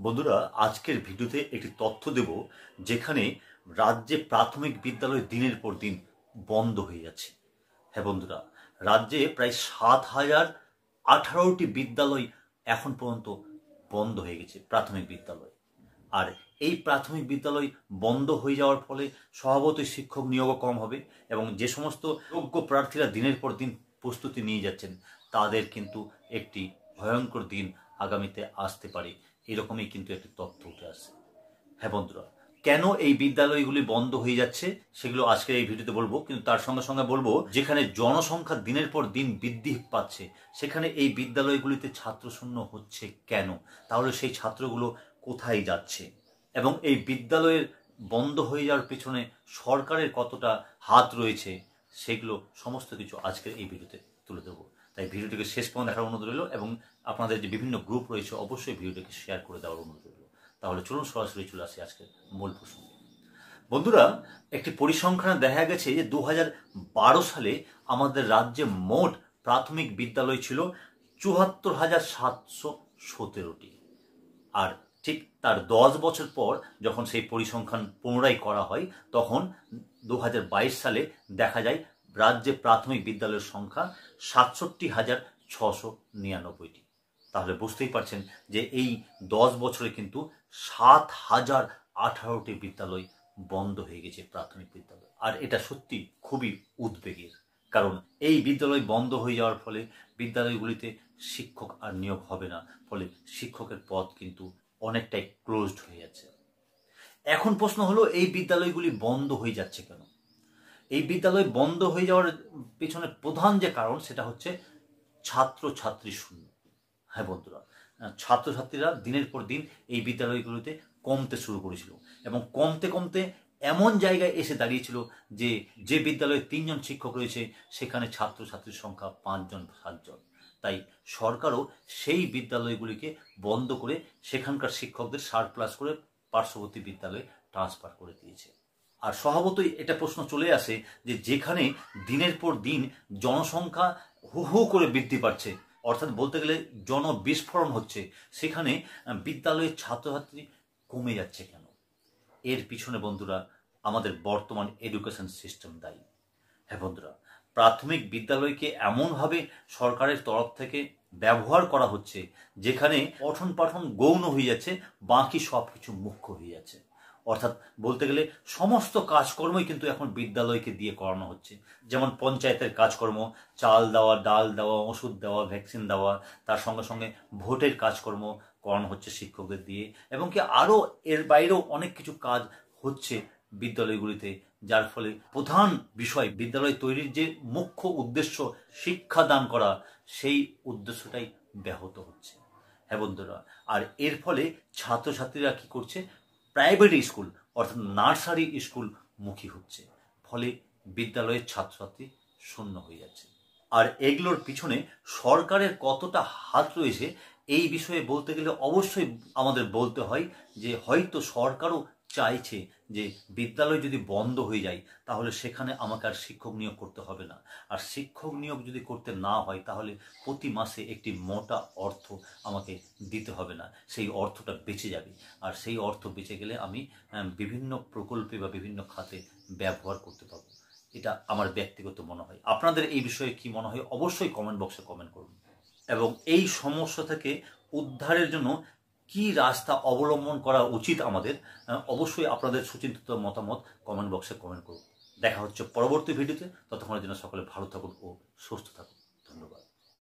বন্ধুরা, আজকের ভিডিওতে একটি তথ্য দেব যেখানে রাজ্যে প্রাথমিক বিদ্যালয় দিনের পর দিন বন্ধ হয়ে যাচ্ছে। হ্যাঁ বন্ধুরা, রাজ্যে প্রায় 7,018টি বিদ্যালয় এখন পর্যন্ত বন্ধ হয়ে গেছে, প্রাথমিক বিদ্যালয়। আর এই প্রাথমিক বিদ্যালয় বন্ধ হয়ে যাওয়ার ফলে স্বভাবতই শিক্ষক নিয়োগও কম হবে এবং যে সমস্ত যোগ্য প্রার্থীরা দিনের পর দিন প্রস্তুতি নিয়ে যাচ্ছেন তাদের কিন্তু একটি ভয়ঙ্কর দিন আগামীতে আসতে পারে, এরকমই কিন্তু একটি তথ্য উঠে আসে। হ্যাঁ বন্ধুরা, কেন এই বিদ্যালয়গুলি বন্ধ হয়ে যাচ্ছে সেগুলো আজকের এই ভিডিওতে বলবো, কিন্তু তার সঙ্গে সঙ্গে বলবো যেখানে জনসংখ্যা দিনের পর দিন বৃদ্ধি পাচ্ছে সেখানে এই বিদ্যালয়গুলিতে ছাত্রশূন্য হচ্ছে কেন, তাহলে সেই ছাত্রগুলো কোথায় যাচ্ছে এবং এই বিদ্যালয়ের বন্ধ হয়ে যাওয়ার পেছনে সরকারের কতটা হাত রয়েছে সেগুলো সমস্ত কিছু আজকের এই ভিডিওতে তুলে দেবো। তাই ভিডিওটিকে শেষ পর্যন্ত দেখার অনুরোধ রইল এবং আপনাদের যে বিভিন্ন গ্রুপ রয়েছে অবশ্যই ভিডিওটিকে শেয়ার করে দেওয়ার অনুরোধ রইল। তাহলে চলুন সরাসরি চলে আসি আজকের মূল প্রসঙ্গে। বন্ধুরা, একটি পরিসংখ্যানে দেখা গেছে যে 2012 সালে আমাদের রাজ্যে মোট প্রাথমিক বিদ্যালয় ছিল 74,717টি। আর ঠিক তার 10 বছর পর যখন সেই পরিসংখ্যান পুনরায় করা হয় তখন 2022 সালে দেখা যায় রাজ্যে প্রাথমিক বিদ্যালয়ের সংখ্যা 67,699টি। তাহলে বুঝতেই পারছেন যে এই 10 বছরে কিন্তু 7,018টি বিদ্যালয় বন্ধ হয়ে গেছে, প্রাথমিক বিদ্যালয়। আর এটা সত্যি খুবই উদ্বেগের, কারণ এই বিদ্যালয় বন্ধ হয়ে যাওয়ার ফলে বিদ্যালয়গুলিতে শিক্ষক আর নিয়োগ হবে না, ফলে শিক্ষকের পদ কিন্তু অনেকটাই ক্লোজড হয়ে যাচ্ছে। এখন প্রশ্ন হলো, এই বিদ্যালয়গুলি বন্ধ হয়ে যাচ্ছে কেন? এই বিদ্যালয় বন্ধ হয়ে যাওয়ার পেছনে প্রধান যে কারণ সেটা হচ্ছে ছাত্রছাত্রী শূন্য। হ্যাঁ বন্ধুরা, ছাত্রছাত্রীরা দিনের পর দিন এই বিদ্যালয়গুলোতে কমতে শুরু করেছিল এবং কমতে কমতে এমন জায়গায় এসে দাঁড়িয়েছিল যে যে বিদ্যালয়ে 3 জন শিক্ষক রয়েছে সেখানে ছাত্রছাত্রীর সংখ্যা 5 জন 7 জন। তাই সরকারও সেই বিদ্যালয়গুলিকে বন্ধ করে সেখানকার শিক্ষকদের সারপ্লাস করে পার্শ্ববর্তী বিদ্যালয়ে ট্রান্সফার করে দিয়েছে। আর স্বভাবতই এটা প্রশ্ন চলে আসে যে যেখানে দিনের পর দিন জনসংখ্যা হু হু করে বৃদ্ধি পাচ্ছে, অর্থাৎ বলতে গেলে জনবিস্ফোরণ হচ্ছে, সেখানে বিদ্যালয়ের ছাত্রছাত্রী কমে যাচ্ছে কেন? এর পিছনে বন্ধুরা আমাদের বর্তমান এডুকেশন সিস্টেম দায়ী। হ্যাঁ বন্ধুরা, প্রাথমিক বিদ্যালয়কে এমনভাবে সরকারের তরফ থেকে ব্যবহার করা হচ্ছে যেখানে পঠন পাঠন গৌণ হয়ে যাচ্ছে, বাকি সব কিছু মুখ্য হয়ে যাচ্ছে। অর্থাৎ বলতে গেলে সমস্ত কাজকর্মই কিন্তু এখন বিদ্যালয়কে দিয়ে করানো হচ্ছে। যেমন পঞ্চায়েতের কাজকর্ম, চাল দেওয়া, ডাল দেওয়া, ওষুধ দেওয়া, ভ্যাকসিন দেওয়া, তার সঙ্গে সঙ্গে ভোটের কাজকর্ম করানো হচ্ছে শিক্ষকদের দিয়ে, এবং কি আরও এর বাইরেও অনেক কিছু কাজ হচ্ছে বিদ্যালয়গুলিতে, যার ফলে প্রধান বিষয় বিদ্যালয় তৈরির যে মুখ্য উদ্দেশ্য শিক্ষাদান করা, সেই উদ্দেশ্যটাই ব্যাহত হচ্ছে। হ্যাঁ বন্ধুরা, আর এর ফলে ছাত্রছাত্রীরা কি করছে? প্রাইভেট স্কুল অর্থাৎ নার্সারি স্কুল মুখী হচ্ছে, ফলে বিদ্যালয়ের ছাত্রছাত্রী শূন্য হয়ে যাচ্ছে। আর এগুলোর পিছনে সরকারের কতটা হাত রয়েছে এই বিষয়ে বলতে গেলে অবশ্যই আমাদের বলতে হয় যে হয়তো সরকারও চাইছে যে বিদ্যালয় যদি বন্ধ হয়ে যায় তাহলে সেখানে আমাকে আর শিক্ষক নিয়োগ করতে হবে না, আর শিক্ষক নিয়োগ যদি করতে না হয় তাহলে প্রতি মাসে একটি মোটা অর্থ আমাকে দিতে হবে না, সেই অর্থটা বেঁচে যাবে। আর সেই অর্থ বেঁচে গেলে আমি বিভিন্ন প্রকল্পে বা বিভিন্ন খাতে ব্যবহার করতে পারবো। এটা আমার ব্যক্তিগত মনে হয়। আপনাদের এই বিষয়ে কি মনে হয় অবশ্যই কমেন্ট বক্সে কমেন্ট করুন। এবং এই সমস্যা থেকে উদ্ধারের জন্য কি রাস্তা অবলম্বন করা উচিত আমাদের, অবশ্যই আপনাদের সুচিন্তিত মতামত কমেন্ট বক্সে কমেন্ট করুন। দেখা হচ্ছে পরবর্তী ভিডিওতে, ততক্ষণের জন্য সকলে ভালো থাকুন ও সুস্থ থাকুন। ধন্যবাদ।